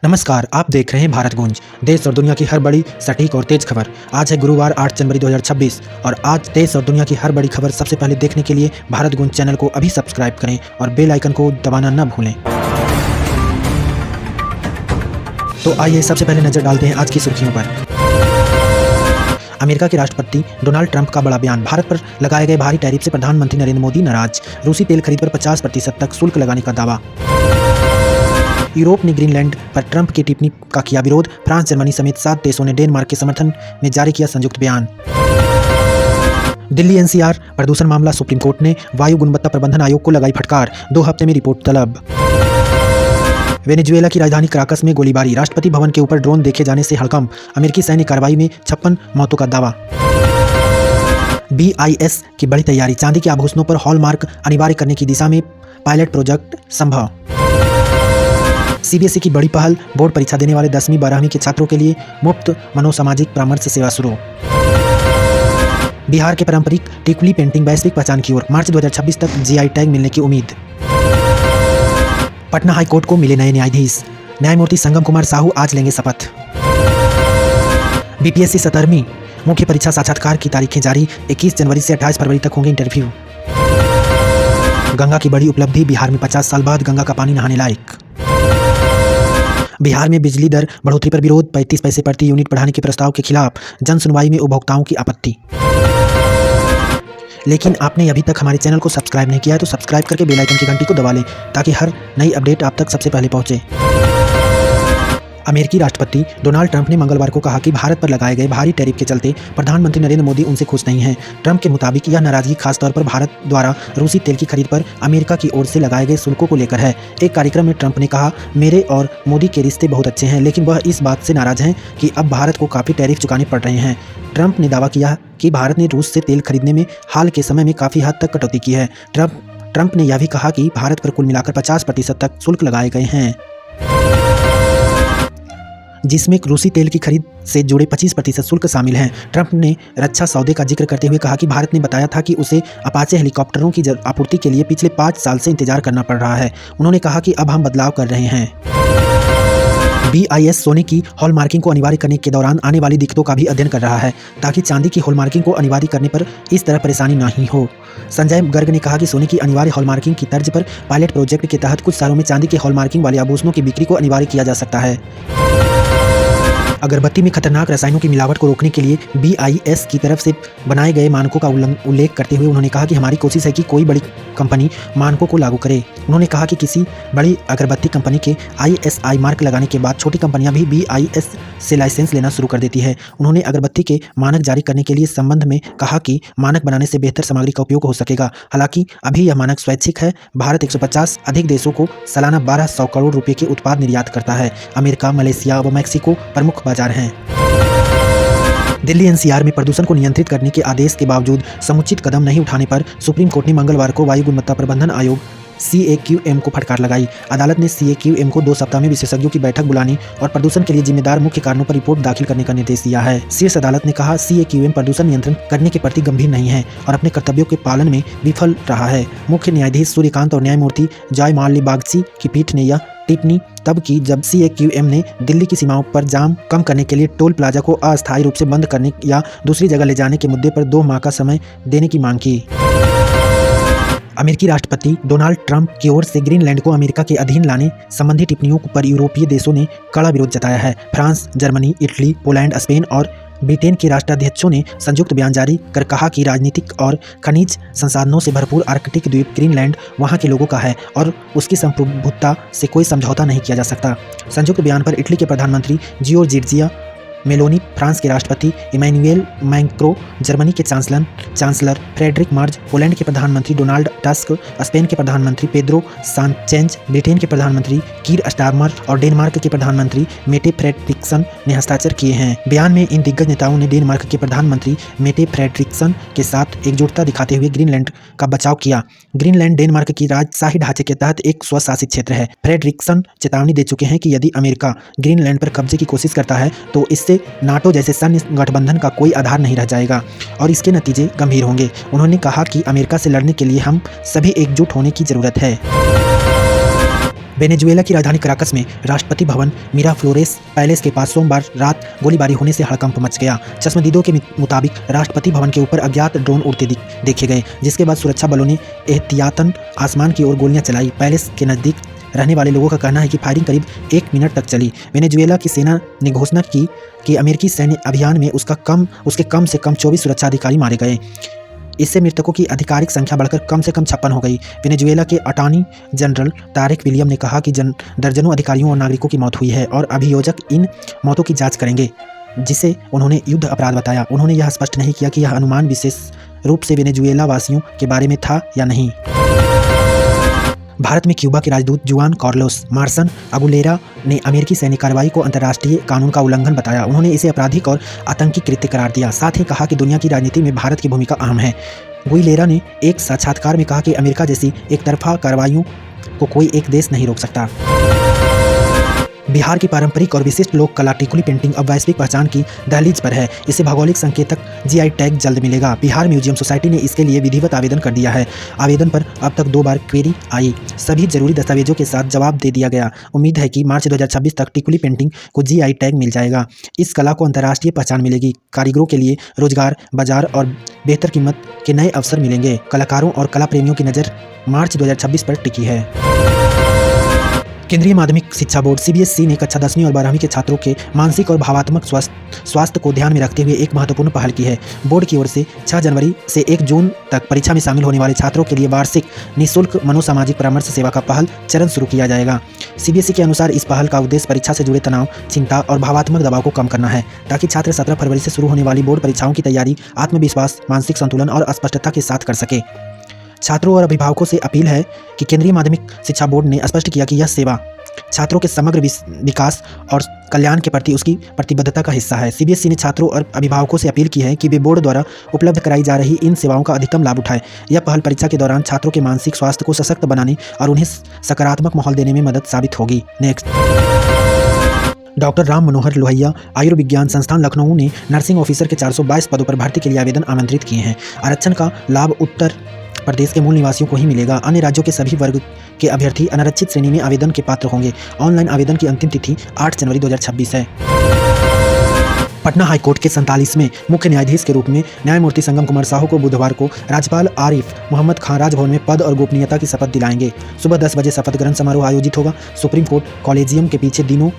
नमस्कार, आप देख रहे हैं भारत गूंज, देश और दुनिया की हर बड़ी सटीक और तेज खबर। आज है गुरुवार 8 जनवरी 2026 और आज देश और दुनिया की हर बड़ी खबर सबसे पहले देखने के लिए भारत गूंज चैनल को अभी सब्सक्राइब करें और बेल आइकन को दबाना न भूलें। तो आइए सबसे पहले नजर डालते हैं आज की सुर्खियों पर। अमेरिका के राष्ट्रपति डोनाल्ड ट्रंप का बड़ा बयान, भारत पर लगाए गए भारी टैरिफ से प्रधानमंत्री नरेंद्र मोदी नाराज, रूसी तेल खरीद पर 50% तक शुल्क लगाने का दावा। यूरोप ने ग्रीनलैंड पर ट्रंप की टिप्पणी का किया विरोध, फ्रांस जर्मनी समेत 7 देशों ने डेनमार्क के समर्थन में जारी किया संयुक्त बयान। दिल्ली एनसीआर प्रदूषण मामला, सुप्रीम कोर्ट ने वायु गुणवत्ता प्रबंधन आयोग को लगाई फटकार, 2 हफ्ते में रिपोर्ट तलब। वेनेजुएला की राजधानी कराकस में गोलीबारी, राष्ट्रपति भवन के ऊपर ड्रोन देखे जाने से हड़कंप, अमेरिकी सैन्य कार्रवाई में 56 मौतों का दावा। BIS की बड़ी तैयारी, चांदी के आभूषणों पर हॉलमार्क अनिवार्य करने की दिशा में पायलट प्रोजेक्ट संभव। CBSE की बड़ी पहल, बोर्ड परीक्षा देने वाले 10वीं 12वीं के छात्रों के लिए मुफ्त मनोसामाजिक परामर्श सेवा शुरू। बिहार के पारंपरिक टिकुली पेंटिंग वैश्विक पहचान की ओर, मार्च 2026 तक GI टैग मिलने की उम्मीद। पटना हाईकोर्ट को मिले नए न्यायाधीश, न्यायमूर्ति संगम कुमार साहू आज लेंगे शपथ। BPSC 17वीं मुख्य परीक्षा साक्षात्कार की तारीखें जारी, 21 जनवरी से 28 फरवरी तक होंगे इंटरव्यू। गंगा की बड़ी उपलब्धि, बिहार में 50 साल बाद गंगा का पानी नहाने लायक। बिहार में बिजली दर बढ़ोतरी पर विरोध, 35 पैसे प्रति यूनिट बढ़ाने के प्रस्ताव के खिलाफ जन सुनवाई में उपभोक्ताओं की आपत्ति। लेकिन आपने अभी तक हमारे चैनल को सब्सक्राइब नहीं किया है तो सब्सक्राइब करके बेल आइकन की घंटी को दबा लें ताकि हर नई अपडेट आप तक सबसे पहले पहुंचे। अमेरिकी राष्ट्रपति डोनाल्ड ट्रंप ने मंगलवार को कहा कि भारत पर लगाए गए भारी टैरिफ के चलते प्रधानमंत्री नरेंद्र मोदी उनसे खुश नहीं हैं। ट्रंप के मुताबिक यह नाराजगी खासतौर पर भारत द्वारा रूसी तेल की खरीद पर अमेरिका की ओर से लगाए गए शुल्कों को लेकर है। एक कार्यक्रम में ट्रंप ने कहा, मेरे और मोदी के रिश्ते बहुत अच्छे हैं, लेकिन वह इस बात से नाराज हैं कि अब भारत को काफ़ी टैरिफ चुकाने पड़ रहे हैं। ट्रंप ने दावा किया कि भारत ने रूस से तेल खरीदने में हाल के समय में काफ़ी हद तक कटौती की है। ट्रंप ने यह भी कहा कि भारत पर कुल मिलाकर 50% तक शुल्क लगाए गए हैं, जिसमें रूसी तेल की खरीद से जुड़े 25% शुल्क शामिल हैं। ट्रंप ने रक्षा सौदे का जिक्र करते हुए कहा कि भारत ने बताया था कि उसे अपाचे हेलीकॉप्टरों की आपूर्ति के लिए पिछले 5 साल से इंतजार करना पड़ रहा है। उन्होंने कहा कि अब हम बदलाव कर रहे हैं। BIS सोने की हॉलमार्किंग को अनिवार्य करने के दौरान आने वाली दिक्कतों का भी अध्ययन कर रहा है ताकि चांदी की हॉलमार्किंग को अनिवार्य करने पर इस तरह परेशानी नहीं हो। संजय गर्ग ने कहा कि सोने की अनिवार्य हॉलमार्किंग की तर्ज पर पायलट प्रोजेक्ट के तहत कुछ शहरों में चांदी के हॉलमार्किंग वाले आभूषणों की बिक्री को अनिवार्य किया जा सकता है। अगरबत्ती में खतरनाक रसायनों की मिलावट को रोकने के लिए BIS की तरफ से बनाए गए मानकों का उल्लेख करते हुए उन्होंने कहा कि हमारी कोशिश है कि कोई बड़ी कंपनी मानकों को लागू करे। उन्होंने कहा कि किसी बड़ी अगरबत्ती कंपनी के ISI मार्क लगाने के बाद छोटी कंपनियां भी BIS से लाइसेंस लेना शुरू कर देती है। उन्होंने अगरबत्ती के मानक जारी करने के लिए संबंध में कहा कि मानक बनाने से बेहतर सामग्री का उपयोग हो सकेगा। हालांकि अभी यह मानक स्वैच्छिक है। भारत 150 अधिक देशों को सालाना 1200 करोड़ रुपए के उत्पाद निर्यात करता है। अमेरिका, मलेशिया व मैक्सिको प्रमुख बाजार हैं। दिल्ली NCR में प्रदूषण को नियंत्रित करने के आदेश के बावजूद समुचित कदम नहीं उठाने पर सुप्रीम कोर्ट ने मंगलवार को वायु गुणवत्ता प्रबंधन आयोग CAQM को फटकार लगाई। अदालत ने CAQM को 2 सप्ताह में विशेषज्ञों की बैठक बुलाने और प्रदूषण के लिए जिम्मेदार मुख्य कारणों पर रिपोर्ट दाखिल करने का निर्देश दिया है। शीर्ष अदालत ने कहा, CAQM प्रदूषण नियंत्रण करने के प्रति गंभीर नहीं है और अपने कर्तव्यों के पालन में विफल रहा है। मुख्य न्यायाधीश सूर्यकांत और न्यायमूर्ति जयमाली बागची की पीठ ने यह टिप्पणी तब की जब CAQM ने दिल्ली की सीमाओं पर जाम कम करने के लिए टोल प्लाजा को अस्थायी रूप से बंद करने या दूसरी जगह ले जाने के मुद्दे पर 2 माह का समय देने की मांग की। अमेरिकी राष्ट्रपति डोनाल्ड ट्रंप की ओर से ग्रीनलैंड को अमेरिका के अधीन लाने संबंधी टिप्पणियों पर यूरोपीय देशों ने कड़ा विरोध जताया है। France, Germany, Italy, Poland, Spain और ब्रिटेन के राष्ट्राध्यक्षों ने संयुक्त बयान जारी कर कहा कि राजनीतिक और खनिज संसाधनों से भरपूर आर्कटिक द्वीप ग्रीनलैंड वहां के लोगों का है और उसकी संप्रभुता से कोई समझौता नहीं किया जा सकता। संयुक्त बयान पर इटली के प्रधानमंत्री जियोर्जिया मेलोनी, फ्रांस के राष्ट्रपति इमैनुएल मैक्रों, जर्मनी के चांसलर फ्रेडरिक मर्ज, पोलैंड के प्रधानमंत्री डोनाल्ड टस्क, स्पेन के प्रधानमंत्री पेड्रो साnchez, ब्रिटेन के प्रधानमंत्री कीर स्टारमर और डेनमार्क के प्रधानमंत्री मेटे फ्रेडरिक्सन ने हस्ताक्षर किए हैं। बयान में इन दिग्गज नेताओं ने डेनमार्क के प्रधानमंत्री मेटे फ्रेडरिक्सन के साथ एकजुटता दिखाते हुए ग्रीनलैंड का बचाव किया। ग्रीनलैंड डेनमार्क की राजशाही ढांचे के तहत एक स्वशासित क्षेत्र है। फ्रेडरिक्सन चेतावनी दे चुके हैं कि यदि अमेरिका ग्रीनलैंड पर कब्जे की कोशिश करता है तो इससे नाटो जैसे सैन्य गठबंधन का कोई आधार नहीं रह जाएगा और इसके नतीजे गंभीर होंगे। उन्होंने कहा कि अमेरिका से लड़ने के लिए हम सभी एकजुट होने की जरूरत है। वेनेजुएला की राजधानी कराकस में राष्ट्रपति भवन मिराफ्लोरेस पैलेस के पास सोमवार रात गोलीबारी होने से हड़कंप मच गया। चश्मदीदों के मुताबिक राष्ट्रपति भवन के ऊपर अज्ञात ड्रोन उड़ते देखे गए, जिसके बाद सुरक्षा बलों ने एहतियातन आसमान की ओर गोलियां चलाई। पैलेस के नज़दीक रहने वाले लोगों का कहना है कि फायरिंग करीब 1 मिनट तक चली। वेनेजुएला की सेना ने घोषणा की कि अमेरिकी सैन्य अभियान में उसके कम से कम 24 सुरक्षा अधिकारी मारे गए। इससे मृतकों की आधिकारिक संख्या बढ़कर कम से कम 56 हो गई। वेनेजुएला के अटॉर्नी जनरल तारिक विलियम ने कहा कि दर्जनों अधिकारियों और नागरिकों की मौत हुई है और अभियोजक इन मौतों की जांच करेंगे, जिसे उन्होंने युद्ध अपराध बताया। उन्होंने यह स्पष्ट नहीं किया कि यह अनुमान विशेष रूप से वेनेजुएला वासियों के बारे में था या नहीं। भारत में क्यूबा के राजदूत जुआन कार्लोस मार्सन अगुलेरा ने अमेरिकी सैन्य कार्रवाई को अंतर्राष्ट्रीय कानून का उल्लंघन बताया। उन्होंने इसे आपराधिक और आतंकी कृत्य करार दिया। साथ ही कहा कि दुनिया की राजनीति में भारत की भूमिका अहम है। गुइलेरा ने एक साक्षात्कार में कहा कि अमेरिका जैसी एकतरफा कार्रवाइयों को कोई एक देश नहीं रोक सकता। बिहार की पारंपरिक और विशिष्ट लोक कला टिकुली पेंटिंग अब वैश्विक पहचान की दहलीज पर है। इसे भौगोलिक संकेतक जीआई टैग जल्द मिलेगा। बिहार म्यूजियम सोसाइटी ने इसके लिए विधिवत आवेदन कर दिया है। आवेदन पर अब तक 2 बार क्वेरी आई। सभी जरूरी दस्तावेजों के साथ जवाब दे दिया गया। उम्मीद है कि मार्च 2026 तक टिकुली पेंटिंग को जीआई टैग मिल जाएगा। इस कला को अंतर्राष्ट्रीय पहचान मिलेगी। कारीगरों के लिए रोजगार, बाजार और बेहतर कीमत के नए अवसर मिलेंगे। कलाकारों और कला प्रेमियों की नज़र मार्च 2026 पर टिकी है। केंद्रीय माध्यमिक शिक्षा बोर्ड सीबीएसई ने कक्षा 10वीं और 12वीं के छात्रों के मानसिक और भावात्मक स्वास्थ्य को ध्यान में रखते हुए एक महत्वपूर्ण पहल की है। बोर्ड की ओर से 6 जनवरी से 1 जून तक परीक्षा में शामिल होने वाले छात्रों के लिए वार्षिक निःशुल्क मनोसामाजिक परामर्श सेवा का पहल चरण शुरू किया जाएगा। सीबीएसई के अनुसार इस पहल का उद्देश्य परीक्षा से जुड़े तनाव, चिंता और भावात्मक दबाव को कम करना है, ताकि छात्र 17 फरवरी से शुरू होने वाली बोर्ड परीक्षाओं की तैयारी आत्मविश्वास, मानसिक संतुलन और स्पष्टता के साथ कर सके। छात्रों और अभिभावकों से अपील है कि केंद्रीय माध्यमिक शिक्षा बोर्ड ने स्पष्ट किया कि यह सेवा छात्रों के समग्र विकास और कल्याण के प्रति उसकी प्रतिबद्धता का हिस्सा है। सीबीएसई ने छात्रों और अभिभावकों से अपील की है कि वे बोर्ड द्वारा उपलब्ध कराई जा रही इन सेवाओं का अधिकतम लाभ उठाएं। यह पहल परीक्षा के दौरान छात्रों के मानसिक स्वास्थ्य को सशक्त बनाने और उन्हें सकारात्मक माहौल देने में मदद साबित होगी। नेक्स्ट, डॉक्टर राम मनोहर लोहिया आयुर्विज्ञान संस्थान लखनऊ ने नर्सिंग ऑफिसर के 422 पदों पर भर्ती के लिए आवेदन आमंत्रित किए हैं। आरक्षण का लाभ उत्तर प्रदेश के मूल निवासियों को ही मिलेगा। अन्य राज्यों के सभी वर्ग के अभ्यर्थी अनारक्षित श्रेणी में आवेदन के पात्र होंगे। ऑनलाइन आवेदन की अंतिम तिथि 8 जनवरी 2026 है। पटना हाईकोर्ट के 47वें मुख्य न्यायाधीश के रूप में न्यायमूर्ति संगम कुमार साहू को बुधवार को राज्यपाल आरिफ मोहम्मद खान राजभवन में पद और गोपनीयता की शपथ दिलाएंगे। सुबह 10 बजे शपथ ग्रहण समारोह आयोजित होगा। सुप्रीम कोर्ट कॉलेजियम के पीछे दिनों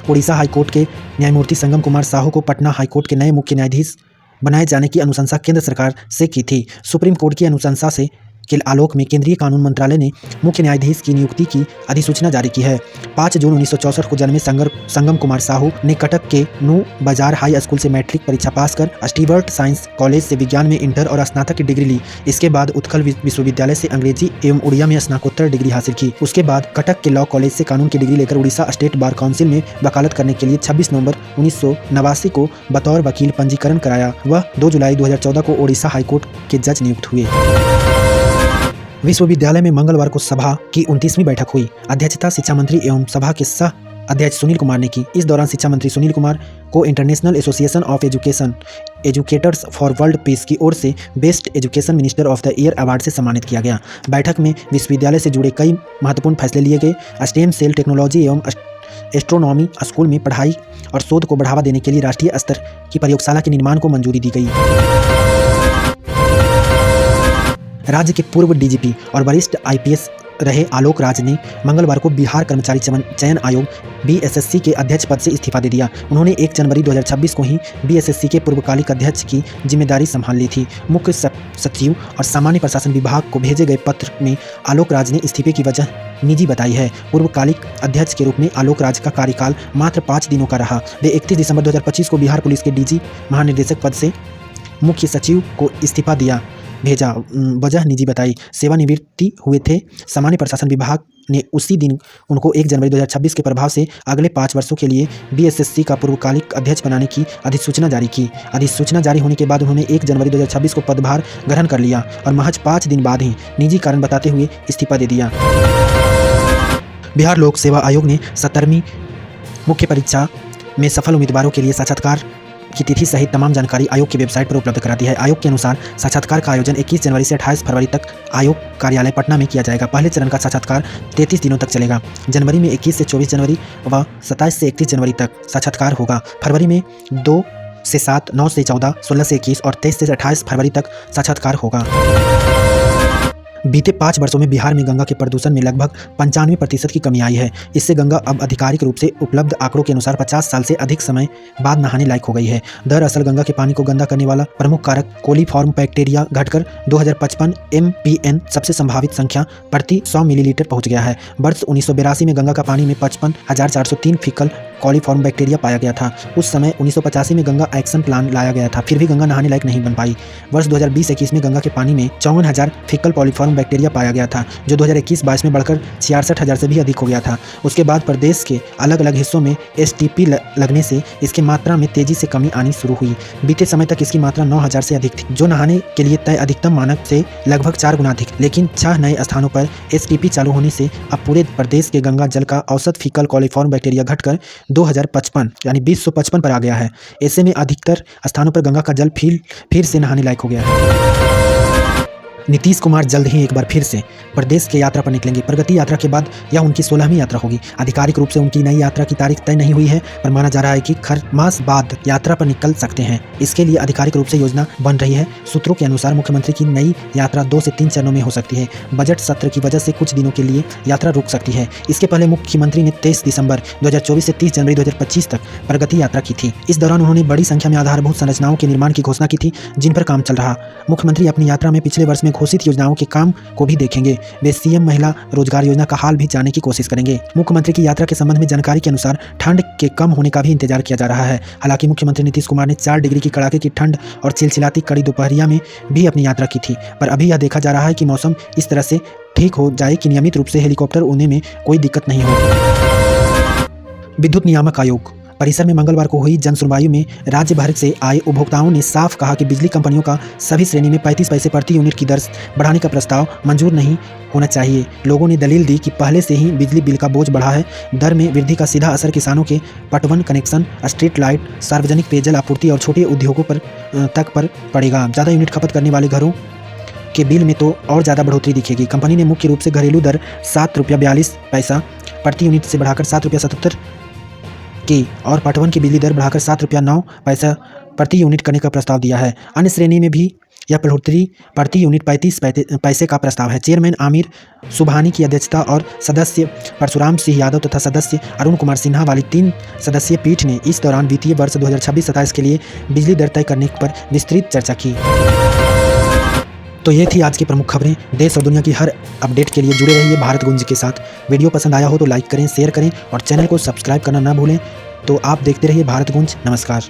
उड़ीसा हाईकोर्ट के न्यायमूर्ति संगम कुमार साहू को पटना हाईकोर्ट के नए मुख्य न्यायाधीश बनाए जाने की अनुशंसा केंद्र सरकार से की थी। सुप्रीम कोर्ट की अनुशंसा से के आलोक में केंद्रीय कानून मंत्रालय ने मुख्य न्यायाधीश की नियुक्ति की अधिसूचना जारी की है। 5 जून 1964 को जन्मे संगम कुमार साहू ने कटक के नू बाजार हाई स्कूल से मैट्रिक परीक्षा पास कर स्टीवर्ट साइंस कॉलेज से विज्ञान में इंटर और स्नातक की डिग्री ली। इसके बाद उत्कल विश्वविद्यालय से अंग्रेजी एवं उड़िया में स्नातकोत्तर डिग्री हासिल की। उसके बाद कटक के लॉ कॉलेज से कानून की डिग्री लेकर उड़ीसा स्टेट बार काउंसिल में वकालत करने के लिए 26 नवंबर 1989 को बतौर वकील पंजीकरण कराया। वह 2 जुलाई 2014 को उड़ीसा हाईकोर्ट के जज नियुक्त हुए। विश्वविद्यालय में मंगलवार को सभा की 29वीं बैठक हुई। अध्यक्षता शिक्षा मंत्री एवं सभा के सह अध्यक्ष सुनील कुमार ने की। इस दौरान शिक्षा मंत्री सुनील कुमार को international association of educators for world peace की ओर से best education minister of the year award से सम्मानित किया गया। बैठक में विश्वविद्यालय से जुड़े कई महत्वपूर्ण फैसले लिए गए। स्टेम सेल टेक्नोलॉजी एवं एस्ट्रोनॉमी स्कूल में पढ़ाई और शोध को बढ़ावा देने के लिए राष्ट्रीय स्तर की प्रयोगशाला के निर्माण को मंजूरी दी गई। राज्य के पूर्व डीजीपी और वरिष्ठ आईपीएस रहे आलोक राज ने मंगलवार को बिहार कर्मचारी चयन आयोग बीएसएससी के अध्यक्ष पद से इस्तीफा दे दिया। उन्होंने 1 जनवरी 2026 को ही बीएसएससी के पूर्वकालिक अध्यक्ष की जिम्मेदारी संभाल ली थी। मुख्य सचिव और सामान्य प्रशासन विभाग को भेजे गए पत्र में आलोक राज ने इस्तीफे की वजह निजी बताई है। पूर्वकालिक अध्यक्ष के रूप में आलोक राज का कार्यकाल मात्र 5 दिनों का रहा। वे 31 दिसंबर 2025 को बिहार पुलिस के डीजी महानिदेशक पद से मुख्य सचिव को इस्तीफा भेजा। वजह निजी बताई। सेवानिवृत्ति हुए थे। सामान्य प्रशासन विभाग ने उसी दिन उनको 1 जनवरी 2026 के प्रभाव से अगले 5 वर्षों के लिए बीएसएससी का पूर्वकालिक अध्यक्ष बनाने की अधिसूचना जारी की। अधिसूचना जारी होने के बाद उन्होंने 1 जनवरी 2026 को पदभार ग्रहण कर लिया और महज 5 दिन बाद ही निजी कारण बताते हुए इस्तीफा दे दिया। बिहार लोक सेवा आयोग ने 17वीं मुख्य परीक्षा में सफल उम्मीदवारों के लिए साक्षात्कार की तिथि सहित तमाम जानकारी आयोग की वेबसाइट पर उपलब्ध करा दी है। आयोग के अनुसार साक्षात्कार का आयोजन 21 जनवरी से 28 फरवरी तक आयोग कार्यालय पटना में किया जाएगा। पहले चरण का साक्षात्कार 33 दिनों तक चलेगा। जनवरी में 21 से 24 जनवरी व 27 से 31 जनवरी तक साक्षात्कार होगा। फरवरी में 2 से 7, 9 से 14, 16 से 21 और 23 से 28 फरवरी तक साक्षात्कार होगा। बीते 5 वर्षों में बिहार में गंगा के प्रदूषण में लगभग 95% की कमी आई है। इससे गंगा अब आधिकारिक रूप से उपलब्ध आंकड़ों के अनुसार 50 साल से अधिक समय बाद नहाने लायक हो गई है। दरअसल गंगा के पानी को गंदा करने वाला प्रमुख कारक कोलीफॉर्म बैक्टीरिया घटकर 2055 MPN सबसे संभावित संख्या प्रति 100 मिलीलीटर पहुंच गया है। वर्ष 1982 में गंगा का पानी में 55,403 फीकल कॉलीफॉर्म बैक्टीरिया पाया गया था। उस समय 1985 में गंगा एक्शन प्लान लाया गया था, फिर भी गंगा नहाने लायक नहीं बन पाई। वर्ष 2020-21 में गंगा के पानी में 54,000 फीकल कॉलीफॉर्म बैक्टीरिया पाया गया था, जो 2021-22 में बढ़कर 66,000 से भी अधिक हो गया था। उसके बाद प्रदेश के अलग अलग हिस्सों में STP लगने से इसकी मात्रा में तेजी से कमी आनी शुरू हुई। बीते समय तक इसकी मात्रा 9,000 से अधिक थी, जो नहाने के लिए तय अधिकतम मानक से लगभग 4 गुना अधिक। लेकिन 6 नए स्थानों पर STP चालू होने से अब पूरे प्रदेश के गंगा जल का औसत फीकल कॉलीफॉर्म बैक्टीरिया घटकर 2055 यानी 2055 पर आ गया है। ऐसे में अधिकतर स्थानों पर गंगा का जल फिर से नहाने लायक हो गया है। नीतीश कुमार जल्द ही एक बार फिर से प्रदेश की यात्रा पर निकलेंगे। प्रगति यात्रा के बाद यह उनकी 16वीं यात्रा होगी। आधिकारिक रूप से उनकी नई यात्रा की तारीख तय नहीं हुई है, पर माना जा रहा है कि खरमास बाद यात्रा पर निकल सकते हैं। इसके लिए आधिकारिक रूप से योजना बन रही है। सूत्रों के अनुसार मुख्यमंत्री की नई यात्रा 2 से 3 चरणों में हो सकती है। बजट सत्र की वजह से कुछ दिनों के लिए यात्रा रुक सकती है। इसके पहले मुख्यमंत्री ने 23 दिसंबर 2024 से 30 जनवरी 2025 तक प्रगति यात्रा की थी। इस दौरान उन्होंने बड़ी संख्या में आधारभूत संरचनाओं के निर्माण की घोषणा की थी, जिन पर काम चल रहा। मुख्यमंत्री अपनी यात्रा में पिछले वर्ष में घोषित योजनाओं के काम को भी देखेंगे। वे CM महिला रोजगार योजना का हाल भी जानने की कोशिश करेंगे। मुख्यमंत्री की यात्रा के संबंध में जानकारी के अनुसार ठंड के कम होने का भी इंतजार किया जा रहा है। हालांकि मुख्यमंत्री नीतीश कुमार ने 4 डिग्री की कड़ाके की ठंड और चिलचिलाती कड़ी दोपहरिया में भी अपनी यात्रा की थी, पर अभी यह देखा जा रहा है कि मौसम इस तरह से ठीक हो जाए कि नियमित रूप से हेलीकॉप्टर उड़ने में कोई दिक्कत नहीं हो। विद्युत नियामक आयोग परिसर में मंगलवार को हुई जन सुनवाई में राज्य भर से आए उपभोक्ताओं ने साफ कहा कि बिजली कंपनियों का सभी श्रेणी में 35 पैसे प्रति यूनिट की दर बढ़ाने का प्रस्ताव मंजूर नहीं होना चाहिए। लोगों ने दलील दी कि पहले से ही बिजली बिल का बोझ बढ़ा है। दर में वृद्धि का सीधा असर किसानों के पटवन कनेक्शन, स्ट्रीट लाइट, सार्वजनिक पेयजल आपूर्ति और छोटे उद्योगों पर पड़ेगा। ज़्यादा यूनिट खपत करने वाले घरों के बिल में तो और ज़्यादा बढ़ोतरी दिखेगी। कंपनी ने मुख्य रूप से घरेलू दर 7 रुपया 42 पैसा प्रति यूनिट से बढ़ाकर 7 रुपया 77 की और पटवन की बिजली दर बढ़ाकर 7 रुपया 9 पैसा प्रति यूनिट करने का प्रस्ताव दिया है। अन्य श्रेणी में भी यह बढ़ोतरी प्रति यूनिट 35 पैसे का प्रस्ताव है। चेयरमैन आमिर सुबहानी की अध्यक्षता और सदस्य परशुराम सिंह यादव तथा सदस्य अरुण कुमार सिन्हा वाली 3 सदस्यीय पीठ ने इस दौरान वित्तीय वर्ष 2026-27 के लिए बिजली दर तय करने पर विस्तृत चर्चा की। तो ये थी आज की प्रमुख खबरें। देश और दुनिया की हर अपडेट के लिए जुड़े रहिए भारत गुंज के साथ। वीडियो पसंद आया हो तो लाइक करें, शेयर करें और चैनल को सब्सक्राइब करना ना भूलें। तो आप देखते रहिए भारत गुंज। नमस्कार।